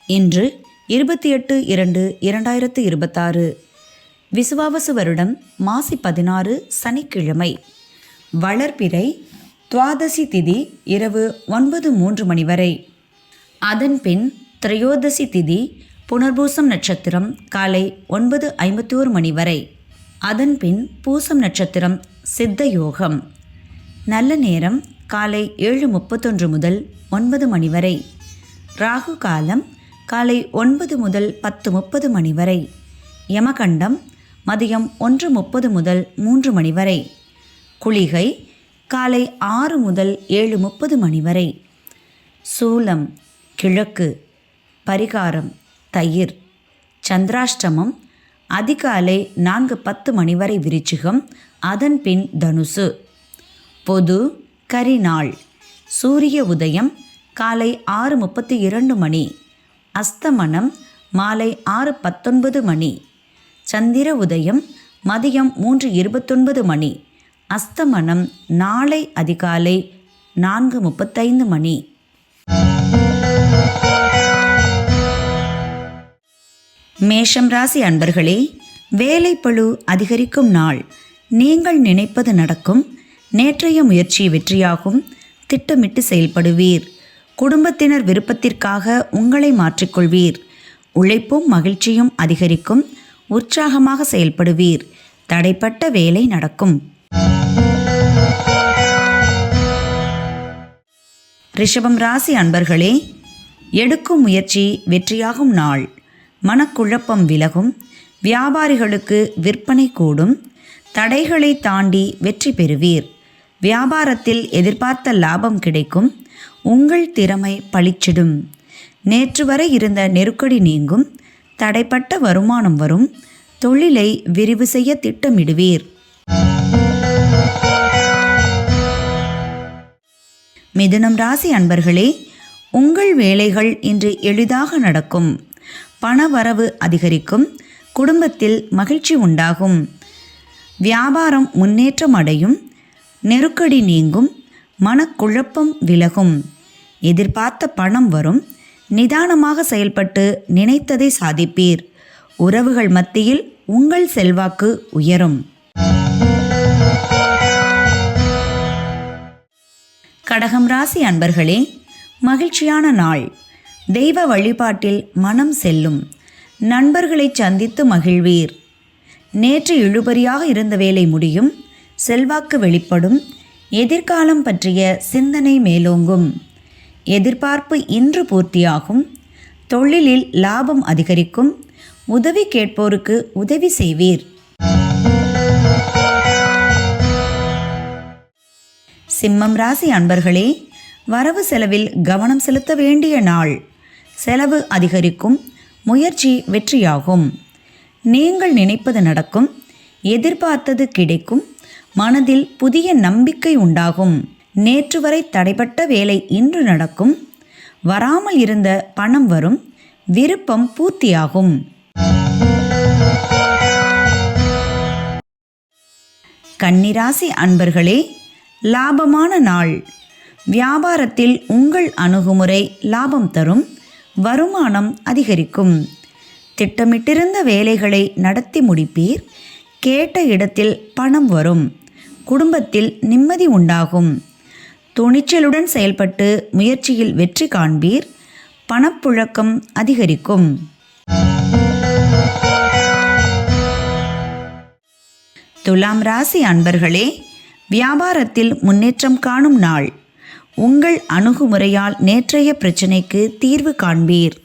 இன்று 28/2/2026 விசுவாவசு வருடம் மாசி 16 சனிக்கிழமை. வளர்பிறை துவாதசி திதி இரவு 9:03 மணி வரை. அதன்பின் திரையோதசி திதி புனர்பூசம் நட்சத்திரம் காலை 9:51 மணி வரை. அதன்பின் பூசம் நட்சத்திரம் சித்த யோகம். நல்ல நேரம் காலை 7:31 முதல் 9 மணி வரை. ராகு காலம் காலை 9 முதல் 10:30 மணி வரை. யமகண்டம் மதியம் 1:30 முதல் 3 மணி வரை. குளிகை காலை 6 முதல் 7:30 மணி வரை. சூலம் கிழக்கு. பரிகாரம் தயிர். சந்திராஷ்டமம் அதிகாலை 4:10 மணி வரை விருச்சிகம், அதன்பின் தனுசு. பொது கரிநாள். சூரிய உதயம் காலை 6:32 மணி. அஸ்தமனம் மாலை 6:19 மணி. சந்திர உதயம் மதியம் 3:29 மணி. அஸ்தமனம் நாளை அதிகாலை 4:35 மணி. மேஷம் ராசி அன்பர்களே, வேலைப்பளு அதிகரிக்கும் நாள். நீங்கள் நினைப்பது நடக்கும். நேற்றைய முயற்சி வெற்றியாகும். திட்டமிட்டு செயல்படுவீர். குடும்பத்தினர் விருப்பத்திற்காக உங்களை மாற்றிக்கொள்வீர். உழைப்பும் மகிழ்ச்சியும் அதிகரிக்கும். உற்சாகமாக செயல்படுவீர். தடைப்பட்ட வேலை நடக்கும். ரிஷபம் ராசி அன்பர்களே, எடுக்கும் முயற்சி வெற்றியாகும் நாள். மனக்குழப்பம் விலகும். வியாபாரிகளுக்கு விற்பனை கூடும். தடைகளை தாண்டி வெற்றி பெறுவீர். வியாபாரத்தில் எதிர்பார்த்த லாபம் கிடைக்கும். உங்கள் திறமை பளிச்சிடும். நேற்று வரை இருந்த நெருக்கடி நீங்கும். தடைப்பட்ட வருமானம் வரும். தொழிலை விரிவு செய்ய திட்டமிடுவீர். மிதுனம் ராசி அன்பர்களே, உங்கள் வேலைகள் இன்று எளிதாக நடக்கும். பணவரவு அதிகரிக்கும். குடும்பத்தில் மகிழ்ச்சி உண்டாகும். வியாபாரம் முன்னேற்றம் அடையும். நெருக்கடி நீங்கும். மனக்குழப்பம் விலகும். எதிர்பார்த்த பணம் வரும். நிதானமாக செயல்பட்டு நினைத்ததை சாதிப்பீர். உறவுகள் மத்தியில் உங்கள் செல்வாக்கு உயரும். கடகம் ராசி அன்பர்களே, மகிழ்ச்சியான நாள். தெய்வ வழிபாட்டில் மனம் செல்லும். நண்பர்களை சந்தித்து மகிழ்வீர். நேற்று இழுபறியாக இருந்த வேலை முடியும். செல்வாக்கு வெளிப்படும். எதிர்காலம் பற்றிய சிந்தனை மேலோங்கும். எதிர்பார்ப்பு இன்று பூர்த்தியாகும். தொழிலில் லாபம் அதிகரிக்கும். உதவி கேட்போருக்கு உதவி செய்வீர். சிம்மம் ராசி அன்பர்களே, வரவு செலவில் கவனம் செலுத்த வேண்டிய நாள். செலவு அதிகரிக்கும். முயற்சி வெற்றியாகும். நீங்கள் நினைப்பது நடக்கும். எதிர்பார்த்தது கிடைக்கும். மனதில் புதிய நம்பிக்கை உண்டாகும். நேற்று வரை தடைப்பட்ட வேலை இன்று நடக்கும். வராமல் இருந்த பணம் வரும். விருப்பம் பூர்த்தியாகும். கன்னிராசி அன்பர்களே, லாபமான நாள். வியாபாரத்தில் உங்கள் அணுகுமுறை லாபம் தரும். வருமானம் அதிகரிக்கும். திட்டமிட்டிருந்த வேலைகளை நடத்தி முடிப்பீர். கேட்ட இடத்தில் பணம் வரும். குடும்பத்தில் நிம்மதி உண்டாகும். துணிச்சலுடன் செயல்பட்டு முயற்சியில் வெற்றி காண்பீர். பணப்புழக்கம் அதிகரிக்கும். துலாம் ராசி அன்பர்களே, வியாபாரத்தில் முன்னேற்றம் காணும் நாள். உங்கள் அணுகுமுறையால் நேற்றைய பிரச்சினைக்கு தீர்வு காண்பீர்.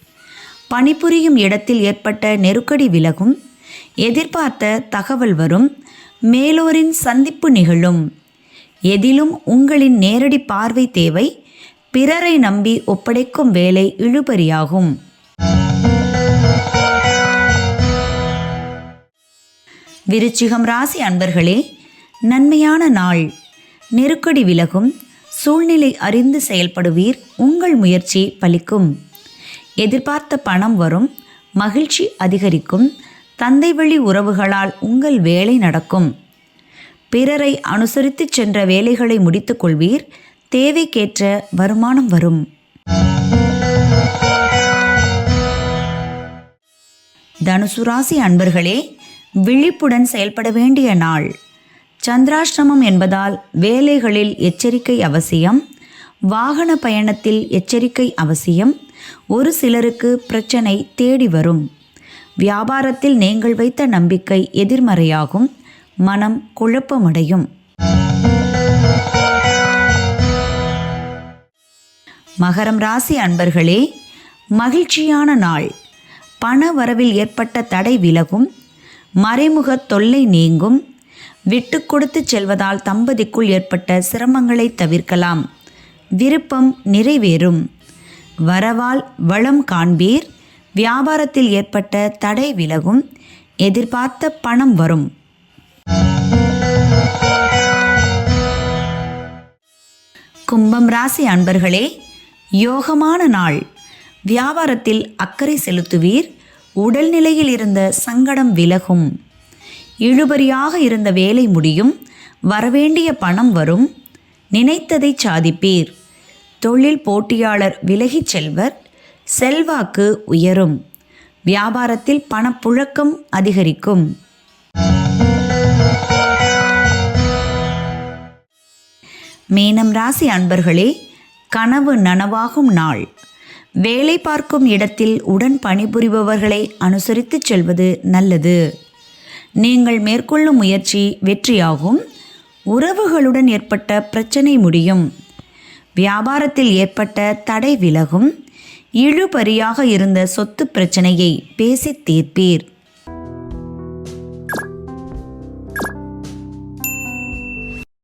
பணிபுரியும் இடத்தில் ஏற்பட்ட நெருக்கடி விலகும். எதிர்பார்த்த தகவல் வரும். மேலோரின் சந்திப்பு நிகழும். எதிலும் உங்களின் நேரடி பார்வை தேவை. பிறரை நம்பி ஒப்படைக்கும் வேலை இழுபறியாகும். விருச்சிகம் ராசி அன்பர்களே, நன்மையான நாள். நெருக்கடி விலகும். சூழ்நிலை அறிந்து செயல்படுவீர். உங்கள் முயற்சி பலிக்கும். எதிர்பார்த்த பணம் வரும். மகிழ்ச்சி அதிகரிக்கும். தந்தை வழி உறவுகளால் உங்கள் வேலை நடக்கும். பிறரை அனுசரித்து சென்ற வேலைகளை முடித்துக் கொள்வீர். தேவைக்கேற்ற வருமானம் வரும். தனுசு ராசி அன்பர்களே, விழிப்புடன் செயல்பட வேண்டிய நாள். சந்திராஷ்டமம் என்பதால் வேலைகளில் எச்சரிக்கை அவசியம். வாகன பயணத்தில் எச்சரிக்கை அவசியம். ஒரு சிலருக்கு பிரச்சனை தேடி வரும். வியாபாரத்தில் நீங்கள் வைத்த நம்பிக்கை எதிர்மறையாகும். மனம் குழப்பமடையும். மகரம் ராசி அன்பர்களே, மகிழ்ச்சியான நாள். பண வரவில் ஏற்பட்ட தடை விலகும். மறைமுக தொல்லை நீங்கும். விட்டு கொடுத்து செல்வதால் தம்பதிக்குள் ஏற்பட்ட சிரமங்களை தவிர்க்கலாம். விருப்பம் நிறைவேறும். வரவால் வளம் காண்பீர். வியாபாரத்தில் ஏற்பட்ட தடை விலகும். எதிர்பார்த்த பணம் வரும். கும்பம் ராசி அன்பர்களே, யோகமான நாள். வியாபாரத்தில் அக்கறை செலுத்துவீர். உடல்நிலையில் இருந்த சங்கடம் விலகும். இழுபறியாக இருந்த வேலை முடியும். வரவேண்டிய பணம் வரும். நினைத்ததை சாதிப்பீர். தொழில் போட்டியாளர் விலகிச் செல்வர். செல்வாக்கு உயரும். வியாபாரத்தில் பணப்புழக்கம் அதிகரிக்கும். மீனம் ராசி அன்பர்களே, கனவு நனவாகும் நாள். வேலை பார்க்கும் இடத்தில் உடன் பணிபுரிபவர்களை அனுசரித்து செல்வது நல்லது. நீங்கள் மேற்கொள்ளும் முயற்சி வெற்றியாகும். உறவுகளுடன் ஏற்பட்ட பிரச்சனை முடியும். வியாபாரத்தில் ஏற்பட்ட தடை விலகும். இழுபறியாக இருந்த சொத்து பிரச்சனையை பேசி தீர்ப்பீர்.